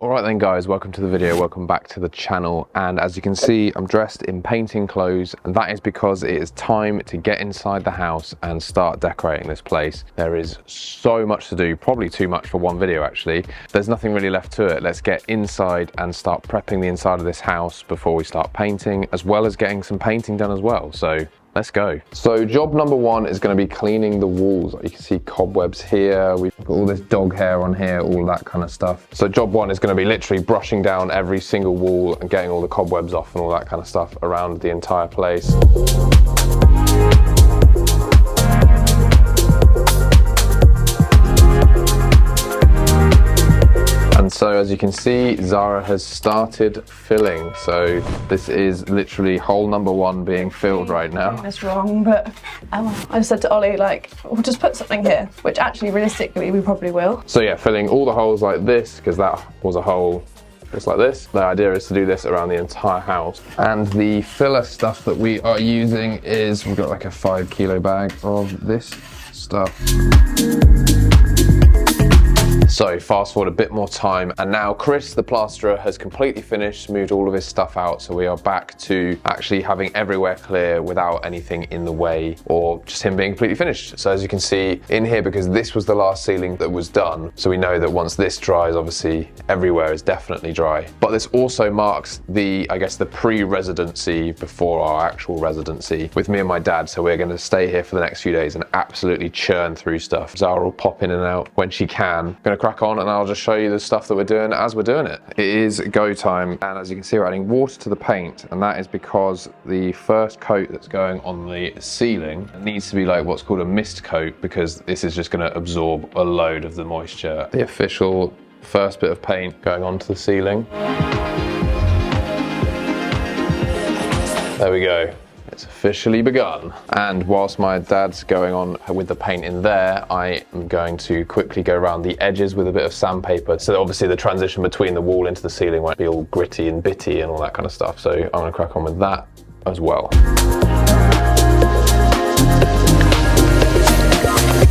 Alright then guys, welcome to the video, welcome back to the channel, and as you can see I'm dressed in painting clothes, and that is because it is time to get inside the house and start decorating this place. There is so much to do, probably too much for one video actually. There's nothing really left to it. Let's get inside and start prepping the inside of this house before we start painting, as well as getting some painting done as well. So let's go. So job number one is going to be cleaning the walls. You can see cobwebs here, we've got all this dog hair on here, all that kind of stuff. So job one is going to be literally brushing down every single wall and getting all the cobwebs off and all that kind of stuff around the entire place. And so as you can see, Zara has started filling. So this is literally hole number one being filled right now. That's wrong, but I said to Ollie, like, we'll just put something here, which actually realistically we probably will. So yeah, filling all the holes like this, because that was a hole just like this. The idea is to do this around the entire house. And the filler stuff that we are using is, we've got like a 5 kilo bag of this stuff. So fast forward a bit more time, and now Chris, the plasterer, has completely finished, moved all of his stuff out, so we are back to actually having everywhere clear without anything in the way, or just him being completely finished. So as you can see in here, because this was the last ceiling that was done, so we know that once this dries, obviously everywhere is definitely dry. But this also marks the, I guess, the pre-residency before our actual residency with me and my dad. So we're going to stay here for the next few days and absolutely churn through stuff. Zara will pop in and out when she can. Gonna crack on and I'll just show you the stuff that we're doing as we're doing it. It is go time, and as you can see we're adding water to the paint, and that is because the first coat that's going on the ceiling needs to be like what's called a mist coat, because this is just going to absorb a load of the moisture. The official first bit of paint going onto the ceiling. There we go. It's officially begun. And whilst my dad's going on with the paint in there, I am going to quickly go around the edges with a bit of sandpaper, so that obviously the transition between the wall into the ceiling won't be all gritty and bitty and all that kind of stuff. So I'm going to crack on with that as well.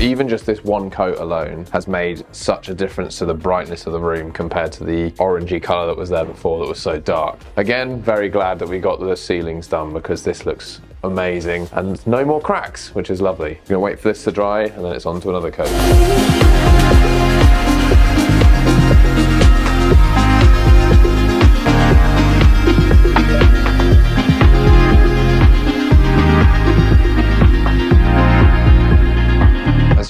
Even just this one coat alone has made such a difference to the brightness of the room compared to the orangey colour that was there before that was so dark. Again, very glad that we got the ceilings done, because this looks amazing and no more cracks, which is lovely. I'm gonna wait for this to dry and then it's on to another coat.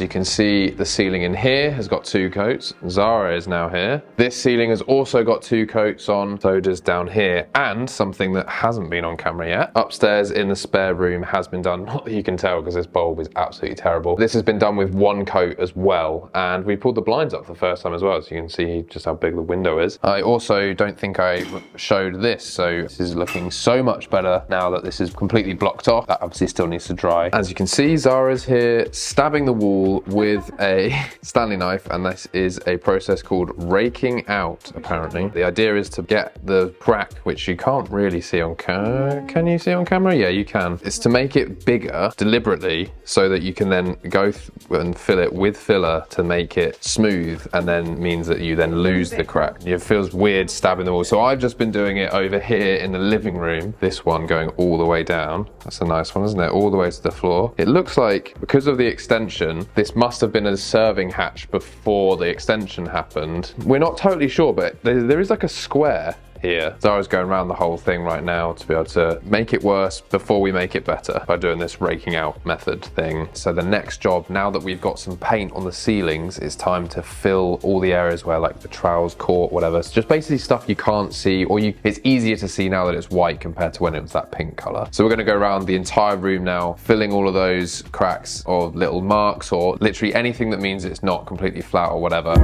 You can see the ceiling in here has got 2 coats. Zara is now here. This ceiling has also got 2 coats on, so does down here. And something that hasn't been on camera yet, upstairs in the spare room has been done. Not that you can tell because this bulb is absolutely terrible. This has been done with 1 coat as well, and we pulled the blinds up for the first time as well, so you can see just how big the window is. I also don't think I showed this, so this is looking so much better now that this is completely blocked off. That obviously still needs to dry. As you can see, Zara's here stabbing the wall with a Stanley knife, and this is a process called raking out, apparently. The idea is to get the crack, which you can't really see on camera. Can you see on camera? Yeah, you can. It's to make it bigger deliberately so that you can then go and fill it with filler to make it smooth, and then means that you then lose the crack. It feels weird stabbing the wall. So I've just been doing it over here in the living room. This one going all the way down. That's a nice one, isn't it? All the way to the floor. It looks like, because of the extension, this must have been a serving hatch before the extension happened. We're not totally sure, but there is like a square here. Zara's going around the whole thing right now to be able to make it worse before we make it better by doing this raking out method thing. So the next job, now that we've got some paint on the ceilings, is time to fill all the areas where like the trowels caught, whatever. So just basically stuff you can't see, or it's easier to see now that it's white compared to when it was that pink color. So we're going to go around the entire room now, filling all of those cracks or little marks, or literally anything that means it's not completely flat or whatever.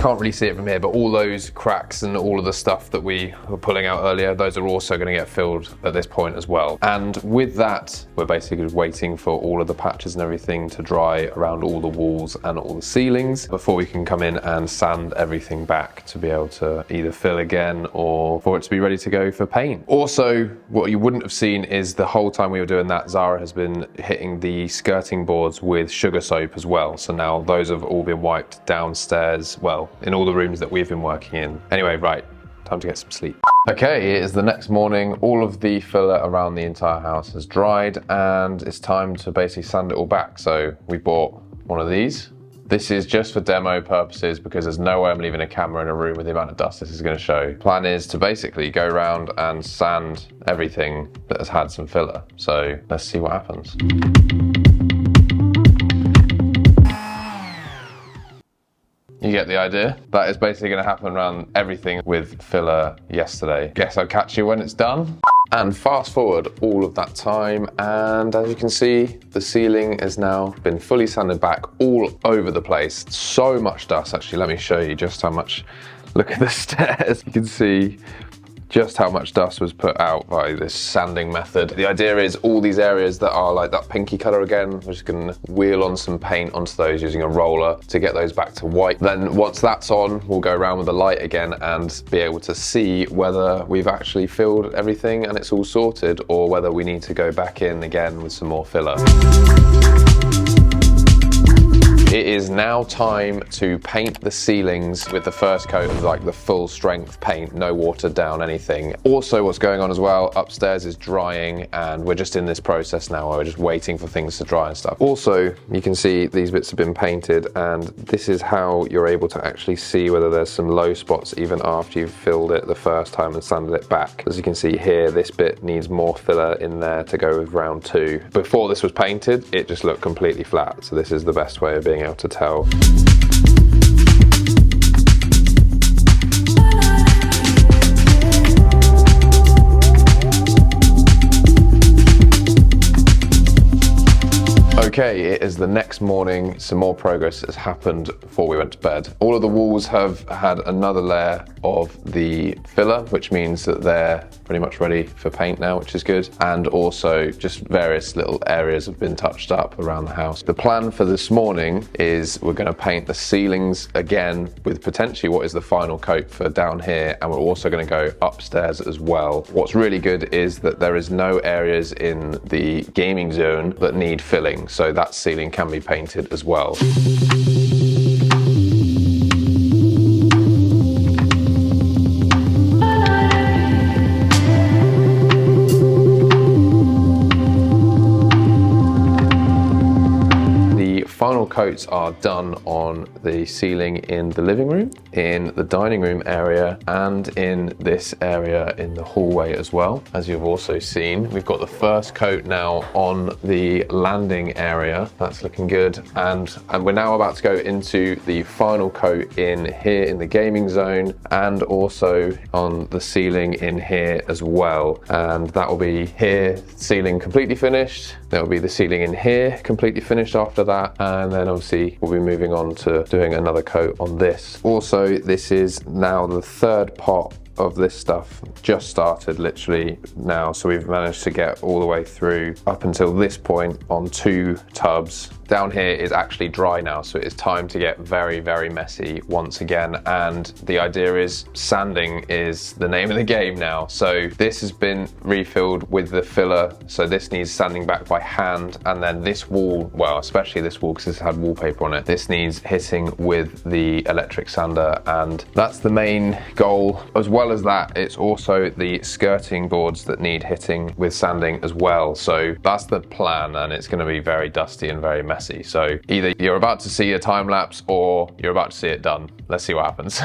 can't really see it from here, but all those cracks and all of the stuff that we were pulling out earlier, those are also going to get filled at this point as well. And with that, we're basically waiting for all of the patches and everything to dry around all the walls and all the ceilings before we can come in and sand everything back to be able to either fill again or for it to be ready to go for paint. Also, what you wouldn't have seen is the whole time we were doing that, Zara has been hitting the skirting boards with sugar soap as well. So now those have all been wiped downstairs, well, in all the rooms that we've been working in. Anyway, right, time to get some sleep. Okay, it is the next morning. All of the filler around the entire house has dried and it's time to basically sand it all back. So we bought one of these. This is just for demo purposes because there's no way I'm leaving a camera in a room with the amount of dust this is going to show. Plan is to basically go around and sand everything that has had some filler. So let's see what happens. You get the idea? That is basically going to happen around everything with filler yesterday. Guess I'll catch you when it's done. And fast forward all of that time, and as you can see, the ceiling has now been fully sanded back all over the place. So much dust, actually. Let me show you just how much. Look at the stairs. You can see just how much dust was put out by this sanding method. The idea is all these areas that are like that pinky color again, we're just gonna wheel on some paint onto those using a roller to get those back to white. Then once that's on, we'll go around with the light again and be able to see whether we've actually filled everything and it's all sorted, or whether we need to go back in again with some more filler. It is now time to paint the ceilings with the first coat of like the full strength paint, no watered down anything. Also, what's going on as well, upstairs is drying and we're just in this process now where we're just waiting for things to dry and stuff. Also, you can see these bits have been painted and this is how you're able to actually see whether there's some low spots even after you've filled it the first time and sanded it back. As you can see here, this bit needs more filler in there to go with round 2. Before this was painted, it just looked completely flat. So this is the best way of being able to tell. Okay, it is the next morning. Some more progress has happened before we went to bed. All of the walls have had another layer of the filler, which means that they're pretty much ready for paint now, which is good. And also just various little areas have been touched up around the house. The plan for this morning is we're going to paint the ceilings again with potentially what is the final coat for down here, and we're also going to go upstairs as well. What's really good is that there is no areas in the gaming zone that need filling, so that ceiling can be painted as well. Final coats are done on the ceiling in the living room, in the dining room area, and in this area in the hallway as well. As you've also seen, we've got the first coat now on the landing area. That's looking good. And we're now about to go into the final coat in here in the gaming zone, and also on the ceiling in here as well. And that will be here, ceiling completely finished. There will be the ceiling in here completely finished after that. And then obviously we'll be moving on to doing another coat on this. Also, this is now the third pot of this stuff, just started literally now, so we've managed to get all the way through up until this point on 2 tubs. Down here is actually dry now, so it is time to get very, very messy once again, and the idea is sanding is the name of the game now. So this has been refilled with the filler, so this needs sanding back by hand, and then this wall, well, especially this wall because this had wallpaper on it, this needs hitting with the electric sander, and that's the main goal. As well as that, it's also the skirting boards that need hitting with sanding as well. So that's the plan, and it's going to be very dusty and very messy. So either you're about to see a time lapse or you're about to see it done. Let's see what happens.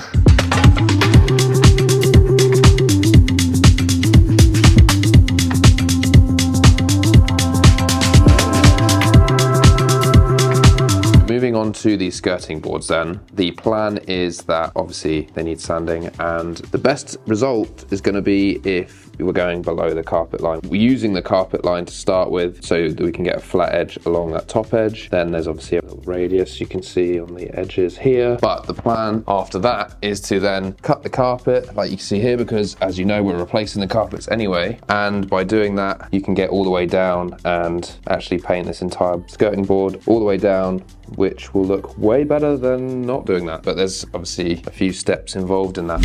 Moving on to these skirting boards then, the plan is that obviously they need sanding, and the best result is going to be if we're going below the carpet line. We're using the carpet line to start with so that we can get a flat edge along that top edge. Then there's obviously a little radius you can see on the edges here. But the plan after that is to then cut the carpet like you can see here, because as you know, we're replacing the carpets anyway. And by doing that, you can get all the way down and actually paint this entire skirting board all the way down, which will look way better than not doing that. But there's obviously a few steps involved in that.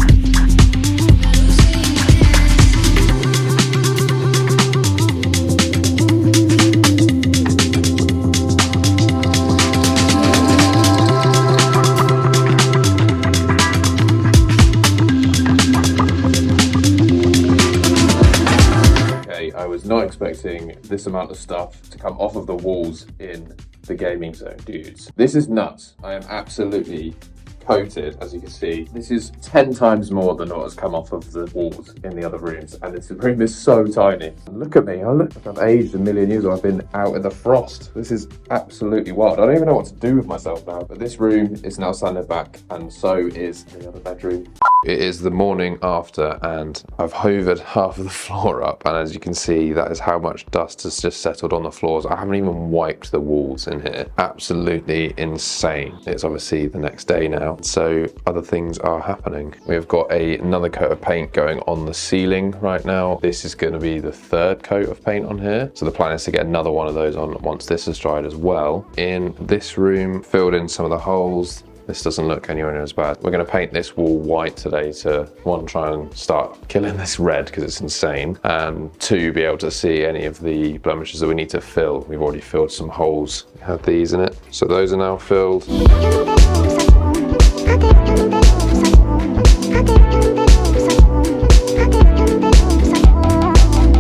I was not expecting this amount of stuff to come off of the walls in the gaming zone, dudes. This is nuts. I am absolutely coated, as you can see. This is 10 times more than what has come off of the walls in the other rooms, and this room is so tiny. Look at me, I look like I've aged a million years, or I've been out in the frost. This is absolutely wild. I don't even know what to do with myself now, but this room is now sanded back, and so is the other bedroom. It is the morning after, and I've hoovered half of the floor up, and as you can see, that is how much dust has just settled on the floors. I haven't even wiped the walls in here. Absolutely insane. It's obviously the next day now, so other things are happening. We've got another coat of paint going on the ceiling right now. This is going to be the third coat of paint on here, so the plan is to get another one of those on once this is dried as well. In this room, filled in some of the holes. This doesn't look anywhere near as bad. We're going to paint this wall white today to, one, try and start killing this red because it's insane, and two, be able to see any of the blemishes that we need to fill. We've already filled some holes. We had these in it, so those are now filled.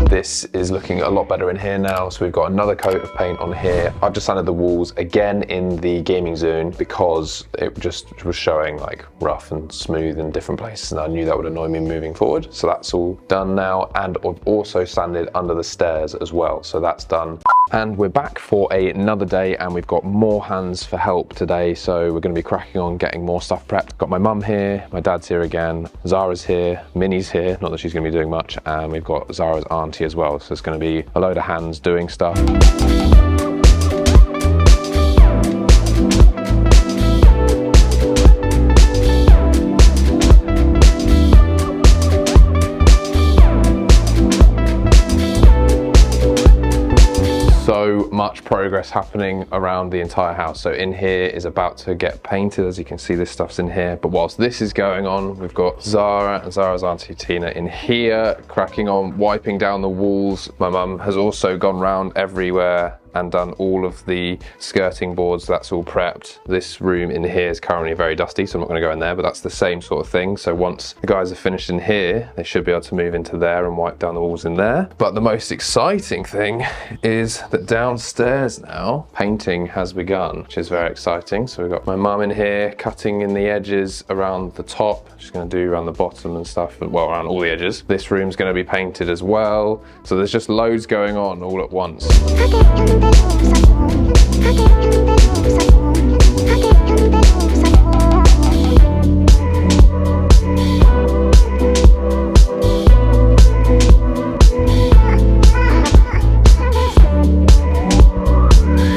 This is looking a lot better in here now, so we've got another coat of paint on here. I've just sanded the walls again in the gaming zone because it just was showing like rough and smooth in different places, and I knew that would annoy me moving forward. So that's all done now, and I've also sanded under the stairs as well, so that's done. And we're back for another day, and we've got more hands for help today, so we're going to be cracking on getting more stuff prepped. Got my mum here, my dad's here again, Zara's here, Minnie's here, not that she's going to be doing much, and we've got Zara's auntie as well, so it's going to be a load of hands doing stuff. So much progress happening around the entire house. So in here is about to get painted. As you can see, this stuff's in here. But whilst this is going on, we've got Zara and Zara's auntie Tina in here, cracking on, wiping down the walls. My mum has also gone round everywhere and done all of the skirting boards. That's all prepped. This room in here is currently very dusty, so I'm not going to go in there, but that's the same sort of thing. So once the guys are finished in here, they should be able to move into there and wipe down the walls in there. But the most exciting thing is that downstairs now, painting has begun, which is very exciting. So we've got my mum in here cutting in the edges around the top. She's going to do around the bottom and stuff, well, around all the edges. This room's going to be painted as well. So there's just loads going on all at once.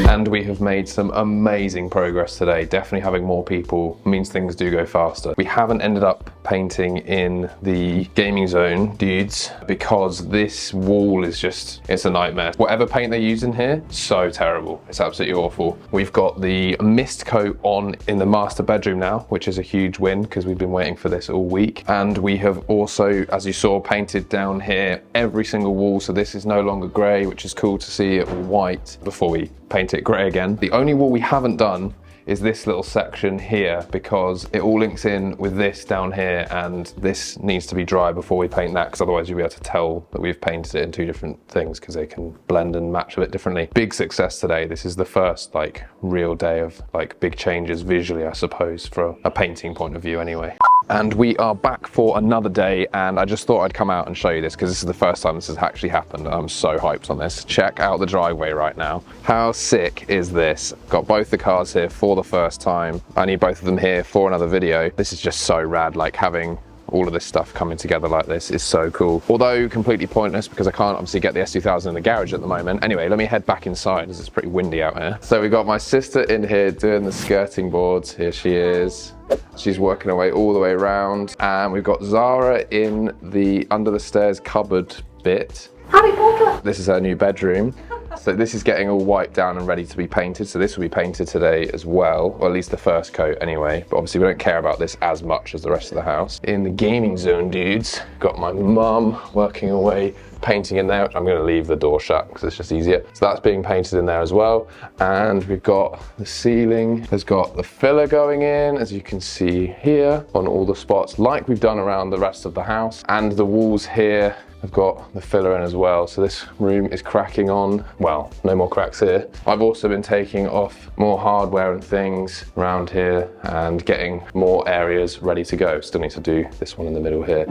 And we have made some amazing progress today. Definitely having more people means things do go faster. We haven't ended up painting in the gaming zone, dudes, because this wall is just, it's a nightmare. Whatever paint they use in here, so terrible. It's absolutely awful. We've got the mist coat on in the master bedroom now, which is a huge win because we've been waiting for this all week. And we have also, as you saw, painted down here every single wall. So this is no longer grey, which is cool to see it all white before we paint it grey again. The only wall we haven't done is this little section here because it all links in with this down here, and this needs to be dry before we paint that, because otherwise you'll be able to tell that we've painted it in two different things because they can blend and match a bit differently. Big success today. This is the first like real day of like big changes visually, I suppose, from a painting point of view anyway. And we are back for another day, and I just thought I'd come out and show you this because this is the first time this has actually happened. I'm so hyped on this. Check out the driveway right now. How sick is this? Got both the cars here for the first time. I need both of them here for another video. This is just so rad, like having all of this stuff coming together like this is so cool. Although completely pointless because I can't obviously get the S2000 in the garage at the moment. Anyway, let me head back inside as it's pretty windy out here. So we got my sister in here doing the skirting boards. Here she is. She's working her way all the way around. And we've got Zara in the under the stairs cupboard bit. Harry Potter! This is her new bedroom. So this is getting all wiped down and ready to be painted. So this will be painted today as well, or at least the first coat anyway. But obviously we don't care about this as much as the rest of the house. In the gaming zone, dudes, got my mum working away, painting in there. I'm gonna leave the door shut because it's just easier. So that's being painted in there as well. And we've got the ceiling has got the filler going in, as you can see here, on all the spots, like we've done around the rest of the house. And the walls here I've got the filler in as well, so this room is cracking on. Well, no more cracks here. I've also been taking off more hardware and things around here and getting more areas ready to go. Still need to do this one in the middle here.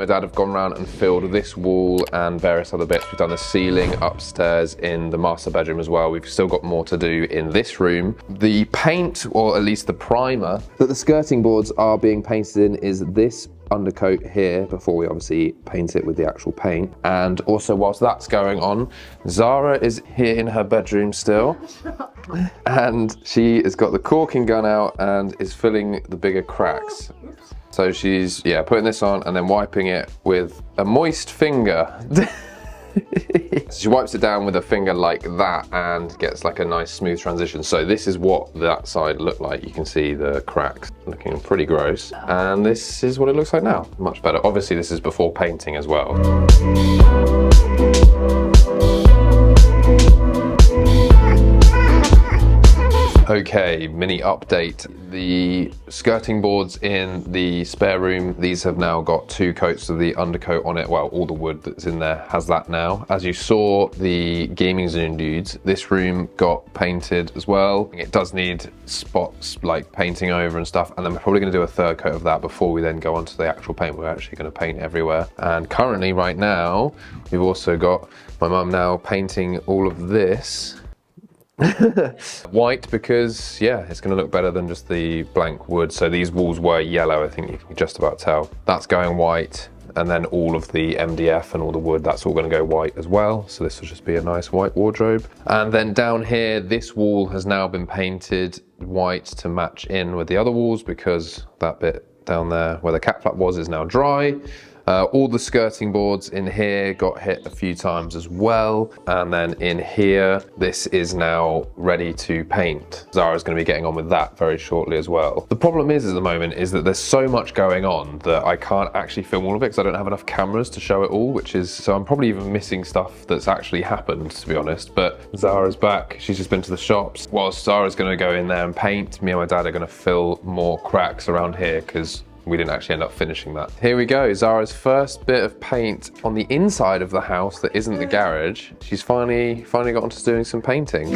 Dad have gone around and filled this wall and various other bits. We've done the ceiling upstairs in the master bedroom as well. We've still got more to do in this room. The paint, or at least the primer, that the skirting boards are being painted in is this undercoat here before we obviously paint it with the actual paint. And also whilst that's going on, Zara is here in her bedroom still. And she has got the caulking gun out and is filling the bigger cracks. So she's, yeah, putting this on and then wiping it with a moist finger. So she wipes it down with a finger like that and gets like a nice smooth transition. So this is what that side looked like. You can see the cracks looking pretty gross. And this is what it looks like now. Much better. Obviously this is before painting as well. Okay, mini update. The skirting boards in the spare room, these have now got 2 coats of the undercoat on it. Well, all the wood that's in there has that now. As you saw, the gaming zone dudes, this room got painted as well. It does need spots like painting over and stuff, and then we're probably gonna do a 3rd coat of that before we then go on to the actual paint. We're actually gonna paint everywhere. And currently, right now, we've also got my mum now painting all of this white because, yeah, it's going to look better than just the blank wood. So these walls were yellow, I think you can just about tell. That's going white, and then all of the MDF and all the wood, that's all going to go white as well. So this will just be a nice white wardrobe. And then down here, this wall has now been painted white to match in with the other walls because that bit down there where the cat flap was is now dry. All the skirting boards in here got hit a few times as well. And then in here, this is now ready to paint. Zara's gonna be getting on with that very shortly as well. The problem is at the moment is that there's so much going on that I can't actually film all of it because I don't have enough cameras to show it all, which is, so I'm probably even missing stuff that's actually happened, to be honest. But Zara's back, she's just been to the shops. Whilst Zara's gonna go in there and paint, me and my dad are gonna fill more cracks around here because we didn't actually end up finishing that. Here we go, Zara's first bit of paint on the inside of the house that isn't the garage. She's finally got onto doing some painting.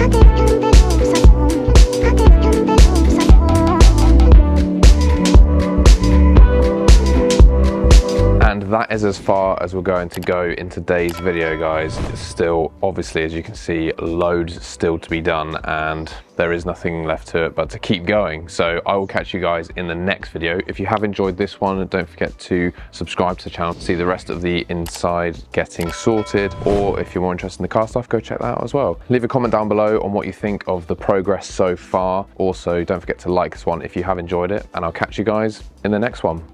And that is as far as we're going to go in today's video, guys. It's still, obviously, as you can see, loads still to be done, and there is nothing left to it but to keep going. So I will catch you guys in the next video. If you have enjoyed this one, don't forget to subscribe to the channel to see the rest of the inside getting sorted, or if you're more interested in the car stuff, go check that out as well. Leave a comment down below on what you think of the progress so far. Also, don't forget to like this one if you have enjoyed it, and I'll catch you guys in the next one.